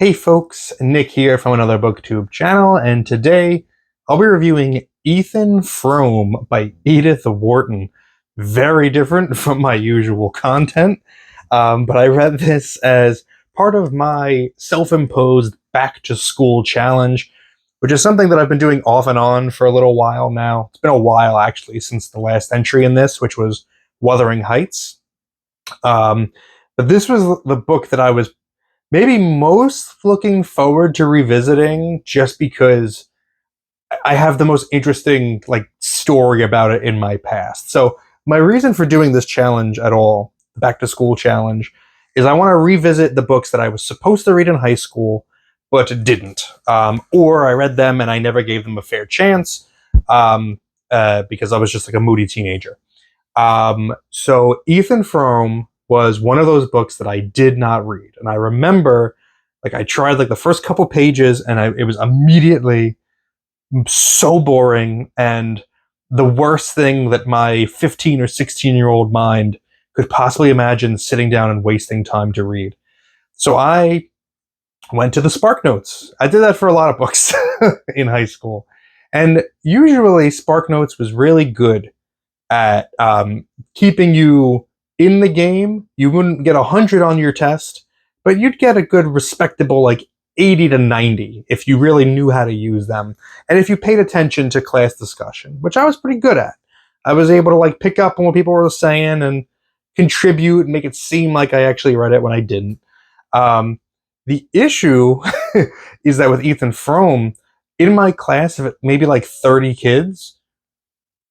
Hey folks, Nick here from Another BookTube channel, and today I'll be reviewing Ethan Frome by Edith Wharton. Very different from my usual content, but I read this as part of my self-imposed back-to-school challenge, which is something that I've been doing off and on for a little while now. It's been a while, actually, since the last entry in this, which was Wuthering Heights. But this was the book that I was maybe most looking forward to revisiting, just because I have the most interesting story about it in my past. So my reason for doing this challenge at all, the back to school challenge, is I want to revisit the books that I was supposed to read in high school but didn't, or I read them and I never gave them a fair chance because I was just like a moody teenager. So Ethan Frome was one of those books that I did not read. And I remember, I tried the first couple pages and it was immediately so boring and the worst thing that my 15 or 16-year-old mind could possibly imagine sitting down and wasting time to read. So I went to the Spark Notes. I did that for a lot of books in high school. And usually Spark Notes was really good at keeping you in the game. You wouldn't get 100 on your test, but you'd get a good respectable 80 to 90 if you really knew how to use them. And if you paid attention to class discussion, which I was pretty good at. I was able to pick up on what people were saying and contribute and make it seem like I actually read it when I didn't. The issue is that with Ethan Frome, in my class of maybe 30 kids,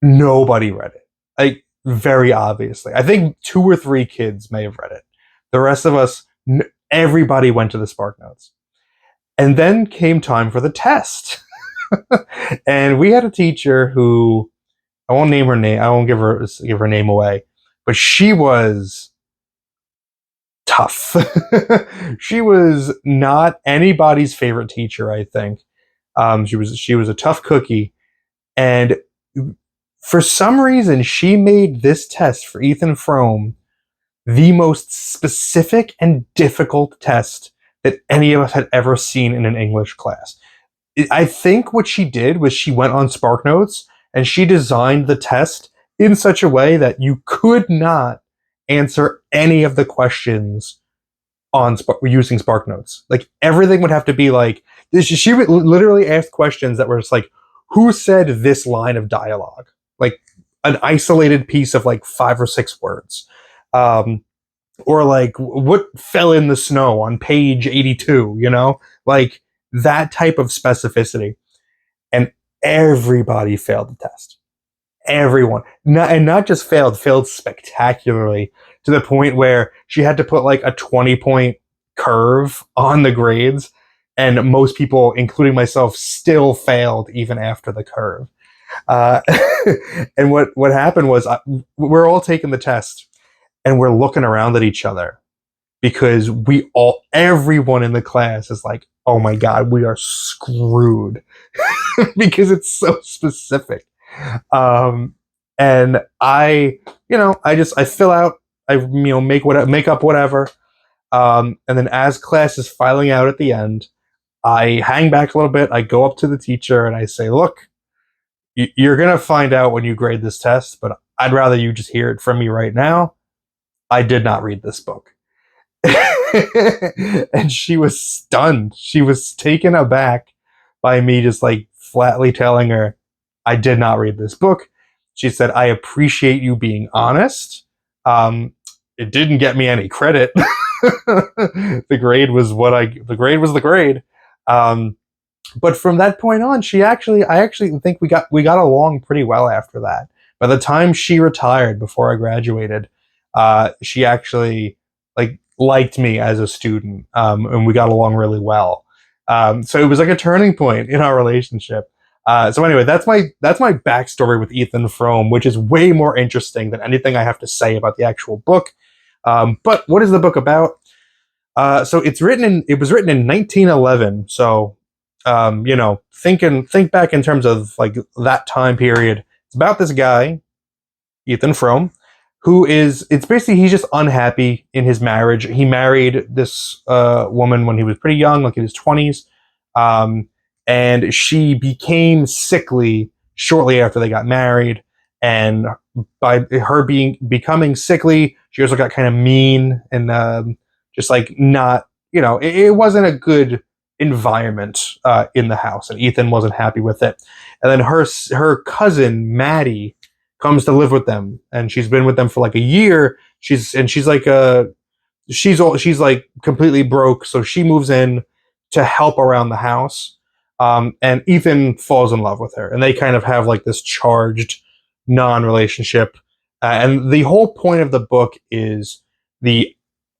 nobody read it. Very obviously. I think 2 or 3 kids may have read it. The rest of us, everybody went to the Spark Notes. And then came time for the test. And we had a teacher who, I won't name her name, I won't give her name away, but she was tough. She was not anybody's favorite teacher, I think. She was a tough cookie. And for some reason, she made this test for Ethan Frome the most specific and difficult test that any of us had ever seen in an English class. I think what she did was she went on SparkNotes and she designed the test in such a way that you could not answer any of the questions on using SparkNotes. Everything would have to be she would literally ask questions that were just who said this line of dialogue? An isolated piece of 5 or 6 words. Or what fell in the snow on page 82, that type of specificity. And everybody failed the test. Everyone. And not just failed spectacularly, to the point where she had to put a 20-point curve on the grades, and most people, including myself, still failed even after the curve. And what happened was we're all taking the test and we're looking around at each other because everyone in the class is oh my God, we are screwed because it's so specific. And I fill out, I make up whatever. And then as class is filing out at the end, I hang back a little bit. I go up to the teacher and I say, look, you're going to find out when you grade this test, but I'd rather you just hear it from me right now. I did not read this book. And she was stunned. She was taken aback by me just flatly telling her, I did not read this book. She said, I appreciate you being honest. It didn't get me any credit. The grade was the grade. But from that point on, I actually think we got along pretty well after that. By the time she retired, before I graduated, she actually liked me as a student, and we got along really well. So it was a turning point in our relationship. So anyway, that's my backstory with Ethan Frome, which is way more interesting than anything I have to say about the actual book. But what is the book about? So it was written in 1911. So think back in terms of that time period. It's about this guy, Ethan Frome, who is, it's basically, he's just unhappy in his marriage. He married this woman when he was pretty young, like in his 20s. And she became sickly shortly after they got married. And by her becoming sickly, she also got kind of mean and just like not, it wasn't a good environment in the house, and Ethan wasn't happy with it. And then her cousin Maddie comes to live with them, and she's been with them for like a year. She's like completely broke, so she moves in to help around the house. And Ethan falls in love with her, and they kind of have like this charged non-relationship. And the whole point of the book is the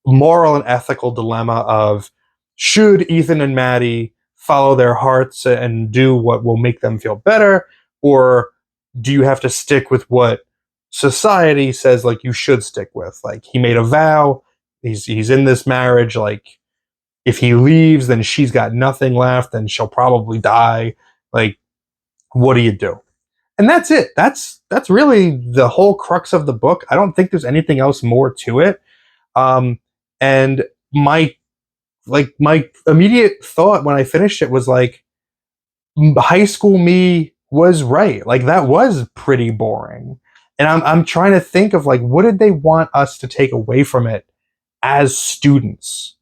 moral and ethical dilemma of, should Ethan and Maddie follow their hearts and do what will make them feel better, or do you have to stick with what society says like you should stick with? Like, he made a vow, he's in this marriage, like if he leaves, then she's got nothing left and she'll probably die. Like, what do you do? And that's it. That's really the whole crux of the book. I don't think there's anything else more to it. And my immediate thought when I finished it was like, high school me was right. Like, that was pretty boring. And I'm trying to think of like, what did they want us to take away from it as students?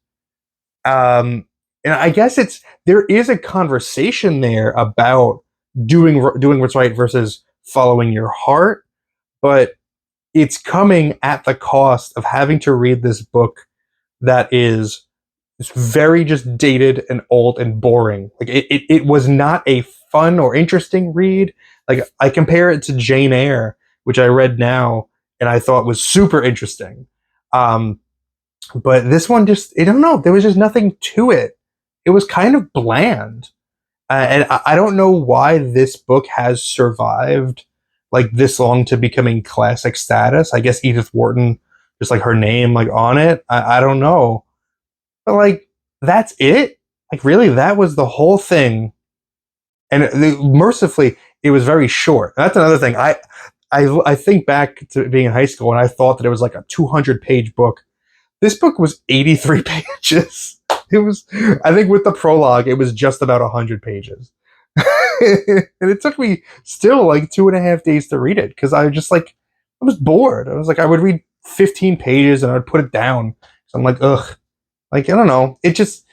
And I guess there is a conversation there about doing what's right versus following your heart, but it's coming at the cost of having to read this book that is very just dated and old and boring. Like, it was not a fun or interesting read. Like, I compare it to Jane Eyre, which I read now and I thought was super interesting. But this one just, I don't know, there was just nothing to it. It was kind of bland. And I don't know why this book has survived like this long to becoming classic status. I guess Edith Wharton, just like her name like on it. I don't know. But like, that's it? Like, really, that was the whole thing. And mercifully, it was very short. That's another thing. I think back to being in high school, and I thought that it was like a 200-page book. This book was 83 pages. It was, I think with the prologue, it was just about 100 pages. And it took me still like 2.5 days to read it, because I was bored. I was like, I would read 15 pages and I would put it down. So I'm like, ugh. Like, I don't know. It just,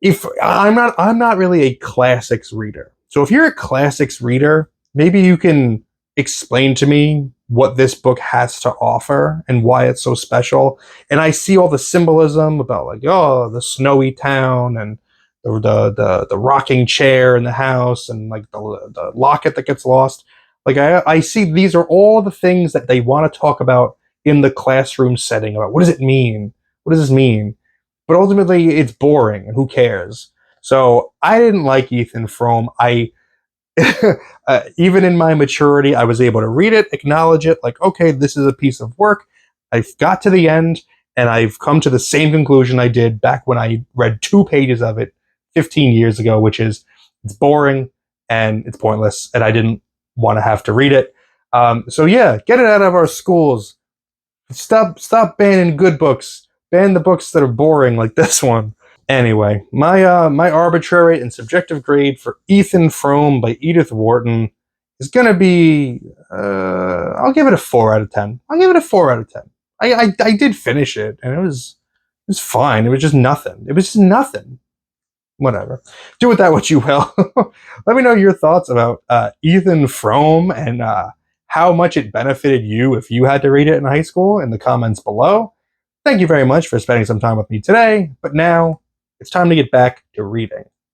if I'm not really a classics reader. So if you're a classics reader, maybe you can explain to me what this book has to offer and why it's so special. And I see all the symbolism about like, oh, the snowy town and the rocking chair in the house and like the locket that gets lost. Like, I see these are all the things that they want to talk about in the classroom setting about what does it mean? What does this mean? But ultimately, it's boring, and who cares? So I didn't like Ethan Frome. Even in my maturity, I was able to read it, acknowledge it, like, okay, this is a piece of work. I've got to the end, and I've come to the same conclusion I did back when I read 2 pages of it 15 years ago, which is it's boring and it's pointless, and I didn't want to have to read it. So yeah, get it out of our schools. Stop banning good books. Ban the books that are boring like this one. Anyway, my arbitrary and subjective grade for Ethan Frome by Edith Wharton is gonna be I'll give it a 4 out of 10. I'll give it a 4 out of 10. I did finish it, and it was fine. It was just nothing. It was just nothing. Whatever. Do with that what you will. Let me know your thoughts about Ethan Frome and how much it benefited you if you had to read it in high school in the comments below. Thank you very much for spending some time with me today, but now it's time to get back to reading.